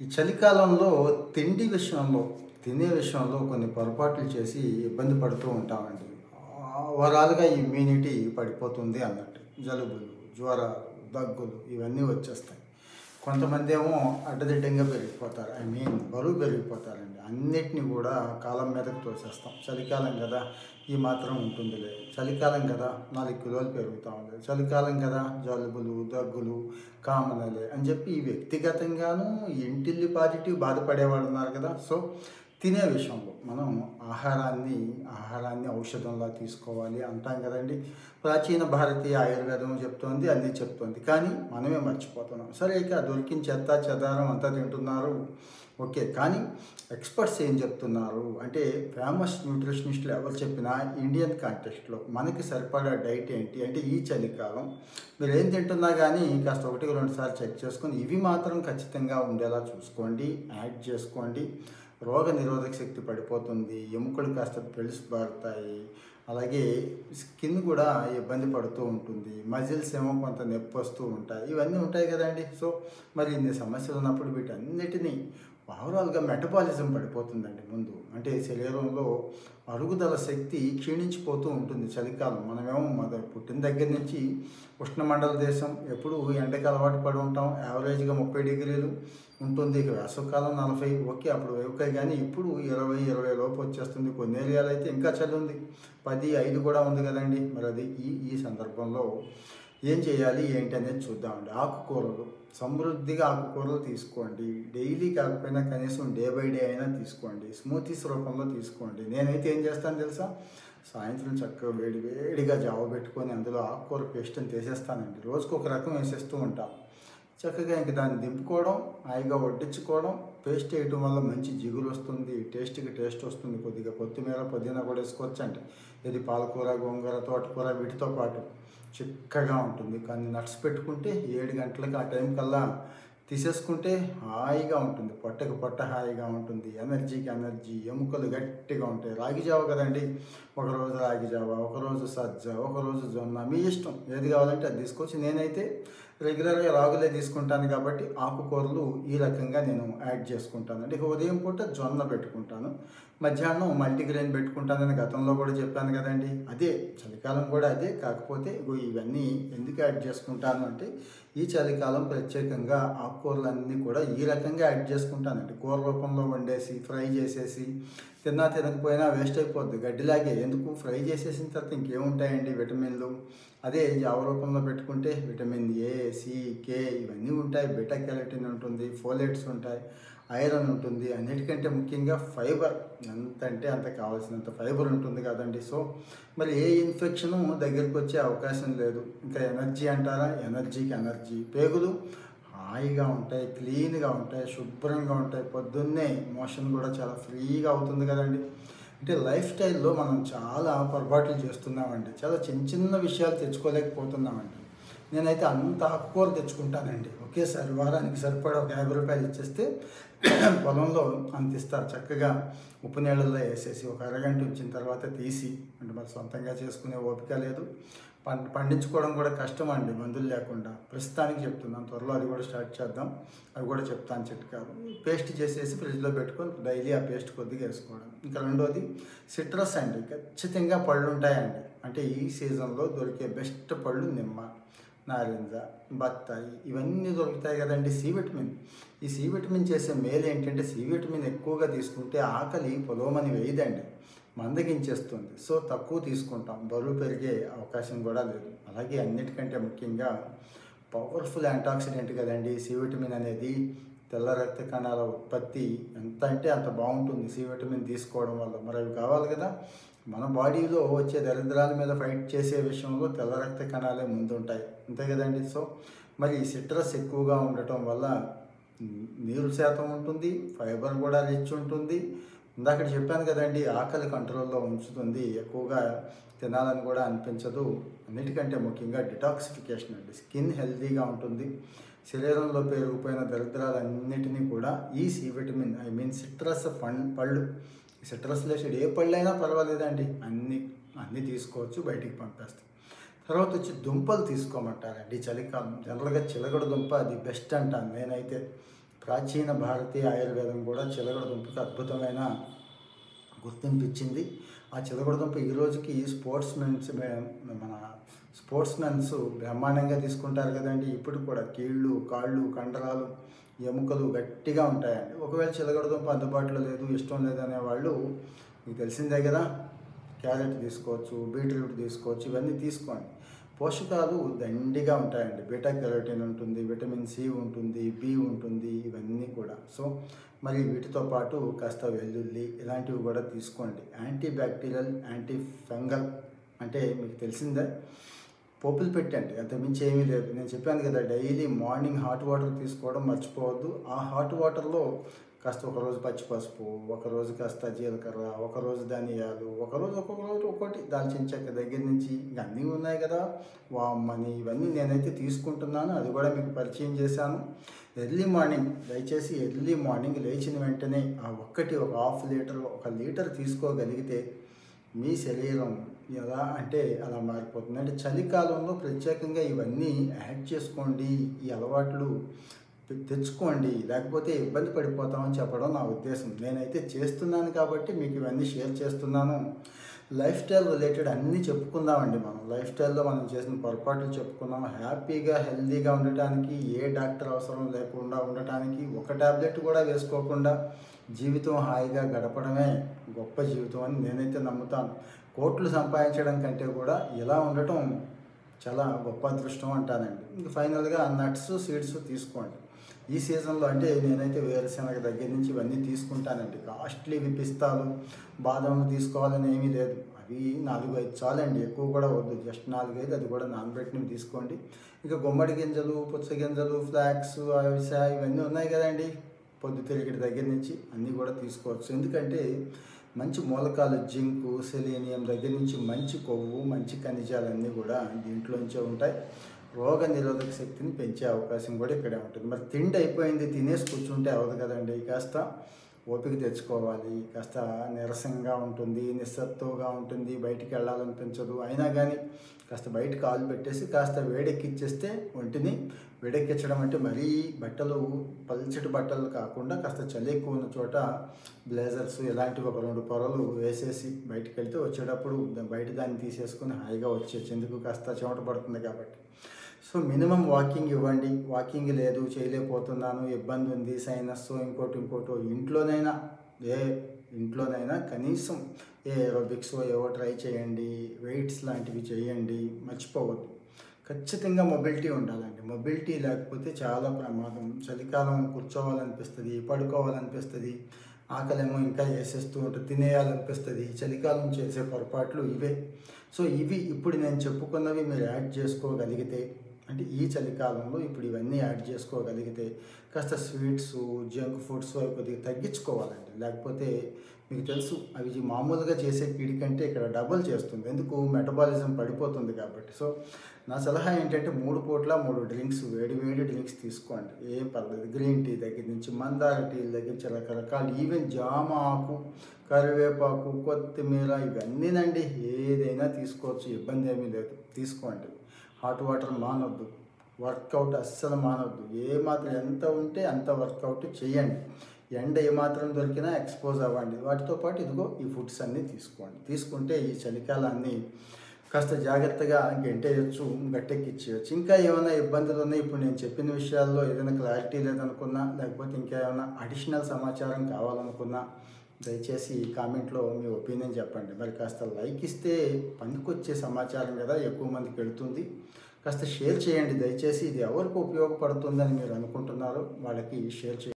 ఈ చలికాలంలో తిండి విషయంలో, తినే విషయంలో కొన్ని పొరపాట్లు చేసి ఇబ్బంది పడుతూ ఉంటామండి. ఓవరాల్‌గా ఇమ్యూనిటీ పడిపోతుంది అన్నట్టు. జలుబులు, జ్వరాలు, దగ్గులు ఇవన్నీ వచ్చేస్తాయి. కొంతమందేమో అడ్డదిడ్డంగా పెరిగిపోతారు. బరువు పెరిగిపోతారండి. అన్నిటిని కూడా కాలం మీదకి తోసేస్తాం. చలికాలం కదా! ఈ మాత్రం ఉంటుందిలే. చలికాలం కదా! 4 కిలోలు పెరుగుతాంలే. చలికాలం కదా! జలుబులు, దగ్గులు కామనలే అని చెప్పి వ్యక్తిగతంగాను ఇంటిల్లిపాదిటి బాధపడేవాళ్ళు ఉన్నారు కదా! సో, తినే విషయంలో మనం ఆహారాన్ని ఔషధంలా తీసుకోవాలి అంటాం కదండీ! ప్రాచీన భారతీయ ఆయుర్వేదం చెప్తోంది, అన్నీ చెప్తోంది. కానీ మనమే మర్చిపోతున్నాం. సరే, ఇక దొరికిన చెత్త చెదారం అంతా తింటున్నారు. ఓకే. కానీ ఎక్స్పర్ట్స్ ఏం చెప్తున్నారు అంటే, ఫేమస్ న్యూట్రిషనిస్టులు ఎవరు చెప్పినా ఇండియన్ కాంటెక్స్ట్‌లో మనకి సరిపడా డైట్ ఏంటి అంటే, ఈ చలికాలం మీరు ఏం తింటున్నా కానీ కాస్త ఒకటికి 2 సార్లు చెక్ చేసుకొని ఇవి మాత్రం ఖచ్చితంగా ఉండేలా చూసుకోండి, యాడ్ చేసుకోండి. రోగ నిరోధక శక్తి పడిపోతుంది, ఎముకలు కాస్త పెలుసుబారుతాయి, అలాగే స్కిన్ కూడా ఇబ్బంది పడుతూ ఉంటుంది, మజిల్స్ ఏమో కొంత నొప్పి వస్తూ ఉంటాయి, ఇవన్నీ ఉంటాయి కదండి. సో మరి ఇన్ని సమస్యలు ఉన్నప్పుడు వీటన్నిటినీ ఓవరాల్గా మెటబాలిజం పడిపోతుందండి ముందు. అంటే శరీరంలో అరుగుదల శక్తి క్షీణించిపోతూ ఉంటుంది చలికాలం. మనమేమో పుట్టిన దగ్గర నుంచి ఉష్ణమండల దేశం, ఎప్పుడు ఎండకి అలవాటు పడి ఉంటాం. యావరేజ్గా 30 డిగ్రీలు ఉంటుంది. ఇక వేసవికాలం 40. ఓకే, అప్పుడు ఓకే. కానీ ఇప్పుడు 20 లోపు వచ్చేస్తుంది. కొన్ని ఏరియాలో అయితే ఇంకా చలి ఉంది, 10, 5 కూడా ఉంది కదండి. మరి అది ఈ ఈ సందర్భంలో ఏం చేయాలి ఏంటి అనేది చూద్దామండి. ఆకుకూరలు, సమృద్ధిగా ఆకుకూరలు తీసుకోండి. డైలీ కాకపోయినా కనీసం డే బై డే అయినా తీసుకోండి. స్మూతీస్ రూపంలో తీసుకోండి. నేనైతే ఏం చేస్తాను తెలుసా, సాయంత్రం చక్కగా వేడిగా జావ పెట్టుకొని అందులో ఆకుకూర పేస్ట్ని తీసేస్తానండి. రోజుకు ఒక రకం వేసేస్తూ ఉంటాను. చక్కగా ఇంక దాన్ని దింపుకోవడం, హాయిగా వడ్డించుకోవడం. పేస్ట్ వేయటం వల్ల మంచి జిగురు వస్తుంది, టేస్ట్ వస్తుంది. కొద్దిగా కొత్తిమీర, పుదీనా కూడా వేసుకోవచ్చండి. ఇది పాలకూర, గోంగూర, తోటకూర వీటితో పాటు చిక్కగా ఉంటుంది. కానీ నట్స్ పెట్టుకుంటే 7 గంటలకి ఆ టైం కల్లా తీసేసుకుంటే హాయిగా ఉంటుంది. పొట్టకు పొట్ట హాయిగా ఉంటుంది, ఎనర్జీకి ఎనర్జీ, ఎముకలు గట్టిగా ఉంటాయి. రాగి జావ కదండి, ఒకరోజు రాగి జావ, ఒకరోజు సజ్జ, ఒకరోజు జొన్న, మీ ఇష్టం ఏది కావాలంటే అది తీసుకోవచ్చు. నేనైతే రెగ్యులర్గా రాగులే తీసుకుంటాను కాబట్టి ఆకుకూరలు ఈ రకంగా నేను యాడ్ చేసుకుంటానండి. ఇక ఉదయం పూట జొన్న పెట్టుకుంటాను, మధ్యాహ్నం మల్టీగ్రెయిన్ పెట్టుకుంటానని గతంలో కూడా చెప్పాను కదండి. అదే చలికాలం కూడా అదే. కాకపోతే ఇవన్నీ ఎందుకు యాడ్ చేసుకుంటాను అంటే, ఈ చలికాలం ప్రత్యేకంగా ఆకుకూరలన్నీ కూడా ఈ రకంగా యాడ్ చేసుకుంటానండి. కూర రూపంలో వండేసి ఫ్రై చేసేసి తినకపోయినా వేస్ట్ అయిపోద్ది, గడ్డిలాగే. ఎందుకు, ఫ్రై చేసేసిన తర్వాత ఇంకేముంటాయండి విటమిన్లు. అదే జావ రూపంలో పెట్టుకుంటే విటమిన్ ఏ, సి, కే ఇవన్నీ ఉంటాయి. బీటా కెరటిన్ ఉంటుంది, ఫోలేట్స్ ఉంటాయి, ఐరన్ ఉంటుంది, అన్నిటికంటే ముఖ్యంగా ఫైబర్. ఎంత అంటే అంత కావాల్సినంత ఫైబర్ ఉంటుంది కదండి. సో మరి ఏ ఇన్ఫెక్షను దగ్గరికి వచ్చే అవకాశం లేదు. ఇంకా ఎనర్జీ అంటారా, ఎనర్జీకి ఎనర్జీ. పేగులు హాయిగా ఉంటాయి, క్లీన్గా ఉంటాయి, శుభ్రంగా ఉంటాయి. పొద్దున్నే మోషన్ కూడా చాలా ఫ్రీగా అవుతుంది కదండి. అంటే లైఫ్ స్టైల్లో మనం చాలా పొరపాట్లు చేస్తున్నామండి. చాలా చిన్న విషయాలు తెచ్చుకోలేకపోతున్నామండి. నేనైతే అంత ఆకుకూర తెచ్చుకుంటానండి. ఒకేసారి వారానికి సరిపడా ఒక 50 రూపాయలు ఇచ్చేస్తే పొలంలో అంత ఇస్తారు. చక్కగా ఉప్పు నీళ్ళల్లో వేసేసి ఒక అరగంట ఉంచిన తర్వాత తీసి, అంటే మరి సొంతంగా చేసుకునే ఓపిక లేదు, పండించుకోవడం కూడా కష్టం అండి మందులు లేకుండా. ప్రస్తుతానికి చెప్తున్నాను, త్వరలో అది కూడా స్టార్ట్ చేద్దాం. అవి కూడా చెప్తాను చిట్కాలు. పేస్ట్ చేసేసి ఫ్రిడ్జ్లో పెట్టుకొని డైలీ ఆ పేస్ట్ కొద్దిగా వేసుకోవడం. ఇంకా రెండోది సిట్రస్ అండి. ఖచ్చితంగా పళ్ళు ఉంటాయండి. అంటే ఈ సీజన్లో దొరికే బెస్ట్ పళ్ళు నిమ్మ, నారింజ, బత్తాయి ఇవన్నీ దొరుకుతాయి కదండి. సి విటమిన్, ఈ సి విటమిన్ చేసే మేలు ఏంటంటే, సి విటమిన్ ఎక్కువగా తీసుకుంటే ఆకలి పొలోమని వేయదండి, మందగించేస్తుంది. సో తక్కువ తీసుకుంటాం, బరువు పెరిగే అవకాశం కూడా లేదు. అలాగే అన్నిటికంటే ముఖ్యంగా పవర్ఫుల్ యాంటాక్సిడెంట్ కదండి సి విటమిన్ అనేది. తెల్ల రక్త కణాల ఉత్పత్తి ఎంత అంటే అంత బాగుంటుంది సి విటమిన్ తీసుకోవడం వల్ల. మరి అవి కావాలి కదా. మన బాడీలో వచ్చే దరిద్రాల మీద ఫైట్ చేసే విషయంలో తెల్ల రక్త కణాలే ముందుంటాయి, అంతే కదండి. సో మరి సిట్రస్ ఎక్కువగా ఉండటం వల్ల నీరు శాతం ఉంటుంది, ఫైబర్ కూడా రిచ్ ఉంటుంది. ఇందాక చెప్పాను కదండి, ఆకలి కంట్రోల్లో ఉంచుతుంది, ఎక్కువగా తినాలని కూడా అనిపించదు. అన్నిటికంటే ముఖ్యంగా డిటాక్సిఫికేషన్ అండి. స్కిన్ హెల్తీగా ఉంటుంది. శరీరంలో పేరుకుపోయిన దరిద్రాలన్నిటినీ కూడా ఈ సి విటమిన్ సిట్రస్ పళ్ళు, సిట్రస్ లేషడ్ ఏ పళ్ళైనా పర్వాలేదండి, అన్నీ తీసుకోవచ్చు, బయటికి పంపేస్తాం. తర్వాత వచ్చి దుంపలు తీసుకోమంటారండి. చలికాలం జనరల్గా చిలకడ దుంప అది బెస్ట్ అంటాను నేనైతే. ప్రాచీన భారతీయ ఆయుర్వేదం కూడా చిలకడ దుంపకి అద్భుతమైన గుర్తింపు ఇచ్చింది. ఆ చిలకడ దుంప ఈ రోజుకి మన స్పోర్ట్స్మెన్స్ బ్రహ్మాండంగా తీసుకుంటారు కదండి. ఇప్పుడు కూడా కీళ్ళు, కాళ్ళు, కండరాలు, ఎముకలు గట్టిగా ఉంటాయండి. ఒకవేళ చిలకడ దుంప అందుబాటులో లేదు, ఇష్టం లేదనే వాళ్ళు మీకు తెలిసిందే కదా, క్యారెట్ తీసుకోవచ్చు, బీట్రూట్ తీసుకోవచ్చు, ఇవన్నీ తీసుకోండి. పోషకాలు దండిగా ఉంటాయండి. బీటా కెరోటిన్ ఉంటుంది, విటమిన్ సి ఉంటుంది, బి ఉంటుంది, ఇవన్నీ కూడా. సో మరి వీటితో పాటు కాస్త వెల్లుల్లి ఇలాంటివి కూడా తీసుకోండి. యాంటీ బ్యాక్టీరియల్, యాంటీ ఫంగల్ అంటే మీకు తెలిసిందే. పోపులు పెట్టండి, అంతకుమించి ఏమీ లేదు. నేను చెప్పాను కదా, డైలీ మార్నింగ్ హాట్ వాటర్ తీసుకోవడం మర్చిపోవద్దు. ఆ హాట్ వాటర్లో కాస్త ఒకరోజు పచ్చి పసుపు, ఒకరోజు కాస్త జీలకర్ర, ఒకరోజు ధనియాలు, ఒకరోజు ఒక్కొక్కటి దాల్చిన చెక్క దగ్గర నుంచి ఇంకా అన్నీ ఉన్నాయి కదా, వామ్మని, ఇవన్నీ నేనైతే తీసుకుంటున్నాను. అది కూడా మీకు పరిచయం చేశాను. ఎర్లీ మార్నింగ్, దయచేసి ఎర్లీ మార్నింగ్ లేచిన వెంటనే ఒక హాఫ్ లీటర్, 1 లీటర్ తీసుకోగలిగితే మీ శరీరం ఎలా అంటే అలా మారిపోతుంది. అంటే చలికాలంలో ప్రత్యేకంగా ఇవన్నీ యాడ్ చేసుకోండి, ఈ అలవాట్లు తెచ్చుకోండి, లేకపోతే ఇబ్బంది పడిపోతామని చెప్పడం నా ఉద్దేశం. నేనైతే చేస్తున్నాను కాబట్టి మీకు ఇవన్నీ షేర్ చేస్తున్నాను. లైఫ్ స్టైల్ రిలేటెడ్ అన్నీ చెప్పుకుందామండి. మనం లైఫ్ స్టైల్లో మనం చేసిన పొరపాట్లు చెప్పుకున్నాం. హ్యాపీగా హెల్తీగా ఉండటానికి, ఏ డాక్టర్ అవసరం లేకుండా ఉండటానికి, ఒక టాబ్లెట్ కూడా వేసుకోకుండా జీవితం హాయిగా గడపడమే గొప్ప జీవితం అని నేనైతే నమ్ముతాను. కోట్లు సంపాదించడం కంటే కూడా ఇలా ఉండటం చాలా గొప్ప అదృష్టం అంటానండి. ఇంక ఫైనల్గా నట్స్, సీడ్స్ తీసుకోండి. ఈ సీజన్లో అంటే నేనైతే వేరుశెనగ దగ్గర నుంచి ఇవన్నీ తీసుకుంటానండి. కాస్ట్లీవి పిస్తాలు, బాదం తీసుకోవాలని ఏమీ లేదు. అవి 4-5 చాలండి, ఎక్కువ కూడా వద్దు. జస్ట్ 4-5, అది కూడా నానబెట్టినవి తీసుకోండి. ఇక గుమ్మడి గింజలు, పుచ్చగింజలు, ఫ్లాక్స్, అవిస, ఇవన్నీ ఉన్నాయి కదండి, పొద్దుతిరుగుడు దగ్గర నుంచి అన్నీ కూడా తీసుకోవచ్చు. ఎందుకంటే మంచి మూలకాలు, జింకు, సెలీనియం దగ్గర నుంచి మంచి కొవ్వు, మంచి ఖనిజాలన్నీ కూడా దీంట్లోంచే ఉంటాయి. రోగ నిరోధక శక్తిని పెంచే అవకాశం కూడా ఇక్కడే ఉంటుంది. మరి తిండి అయిపోయింది, తినేసి కూర్చుంటే అవ్వదు కదండి. కాస్త ఓపిక తెచ్చుకోవాలి. కాస్త నీరసంగా ఉంటుంది, నిస్సత్తుగా ఉంటుంది, బయటికి వెళ్ళాలనిపించదు. అయినా కానీ కాస్త బయట కాలు పెట్టేసి కాస్త వేడెక్కిచ్చేస్తే, ఒంటిని వేడెక్కించడం అంటే మరీ బట్టలు, పల్చటి బట్టలు కాకుండా కాస్త చలి ఎక్కువ ఉన్న చోట బ్లేజర్స్ ఇలాంటివి 1-2 పొరలు వేసేసి బయటికి వెళ్తే వచ్చేటప్పుడు బయట దాన్ని తీసేసుకుని హాయిగా వచ్చేయచ్చు. ఎందుకు, కాస్త చెమట పడుతుంది కాబట్టి. సో మినిమం వాకింగ్ ఇవ్వండి. వాకింగ్ లేదు, చేయలేకపోతున్నాను, ఇబ్బంది ఉంది, సైనస్, ఇంకోటో, ఇంట్లోనైనా కనీసం ఏరోబిక్స్ ఏవో ట్రై చేయండి, వెయిట్స్ లాంటివి చేయండి. మర్చిపోవద్దు, ఖచ్చితంగా మొబిలిటీ ఉండాలండి. మొబిలిటీ లేకపోతే చాలా ప్రమాదం. చలికాలం కూర్చోవాలనిపిస్తుంది, పడుకోవాలనిపిస్తుంది, ఆకలేమో ఇంకా వేసేస్తూ ఉంటుంది, తినేయాలనిపిస్తుంది. చలికాలం చేసే పొరపాట్లు ఇవే. సో ఇవి ఇప్పుడు నేను చెప్పుకున్నవి మీరు యాడ్ చేసుకోగలిగితే, అంటే ఈ చలికాలంలో ఇప్పుడు ఇవన్నీ యాడ్ చేసుకోగలిగితే కాస్త స్వీట్స్, జంక్ ఫుడ్స్ కొద్దిగా తగ్గించుకోవాలండి. లేకపోతే మీకు తెలుసు, అవి మామూలుగా చేసే కీడి కంటే ఇక్కడ డబుల్ చేస్తుంది. ఎందుకు, మెటబాలిజం పడిపోతుంది కాబట్టి. సో నా సలహా ఏంటంటే 3 పూట్ల 3 డ్రింక్స్, వేడి డ్రింక్స్ తీసుకోండి, ఏం పర్లేదు. గ్రీన్ టీ దగ్గర నుంచి, మందార టీల దగ్గర నుంచి రకరకాలు, ఈవెన్ జామ ఆకు, కరివేపాకు, కొత్తిమీర, ఇవన్నీనండి, ఏదైనా తీసుకోవచ్చు, ఇబ్బంది ఏమీ లేదు, తీసుకోండి. హాట్ వాటర్ మానొద్దు, వర్కౌట్ అస్సలు మానొద్దు. మాత్రం ఎంత ఉంటే అంత వర్కౌట్ చేయండి. ఎండ ఏమాత్రం దొరికినా ఎక్స్పోజ్ అవ్వండి. వాటితో పాటు ఇదిగో ఈ ఫుడ్స్ అన్నీ తీసుకోండి. తీసుకుంటే ఈ చలికాలాన్ని కాస్త జాగ్రత్తగా గెంటేయచ్చు, గట్టెక్కిచ్చేయచ్చు. ఇంకా ఏమైనా ఇబ్బందులు ఉన్నాయి, ఇప్పుడు నేను చెప్పిన విషయాల్లో ఏదైనా క్లారిటీ లేదనుకున్నా, లేకపోతే ఇంకా ఏమైనా అడిషనల్ సమాచారం కావాలనుకున్నా, దయచేసి కామెంట్లో మీ ఒపీనియన్ చెప్పండి. మరి కాస్త లైక్ ఇస్తే పనికొచ్చే సమాచారం కదా, ఎక్కువ మందికి వెళుతుంది. కాస్త షేర్ చేయండి దయచేసి. ఇది ఎవరికి ఉపయోగపడుతుందని మీరు అనుకుంటున్నారో వాళ్ళకి షేర్ చేయండి.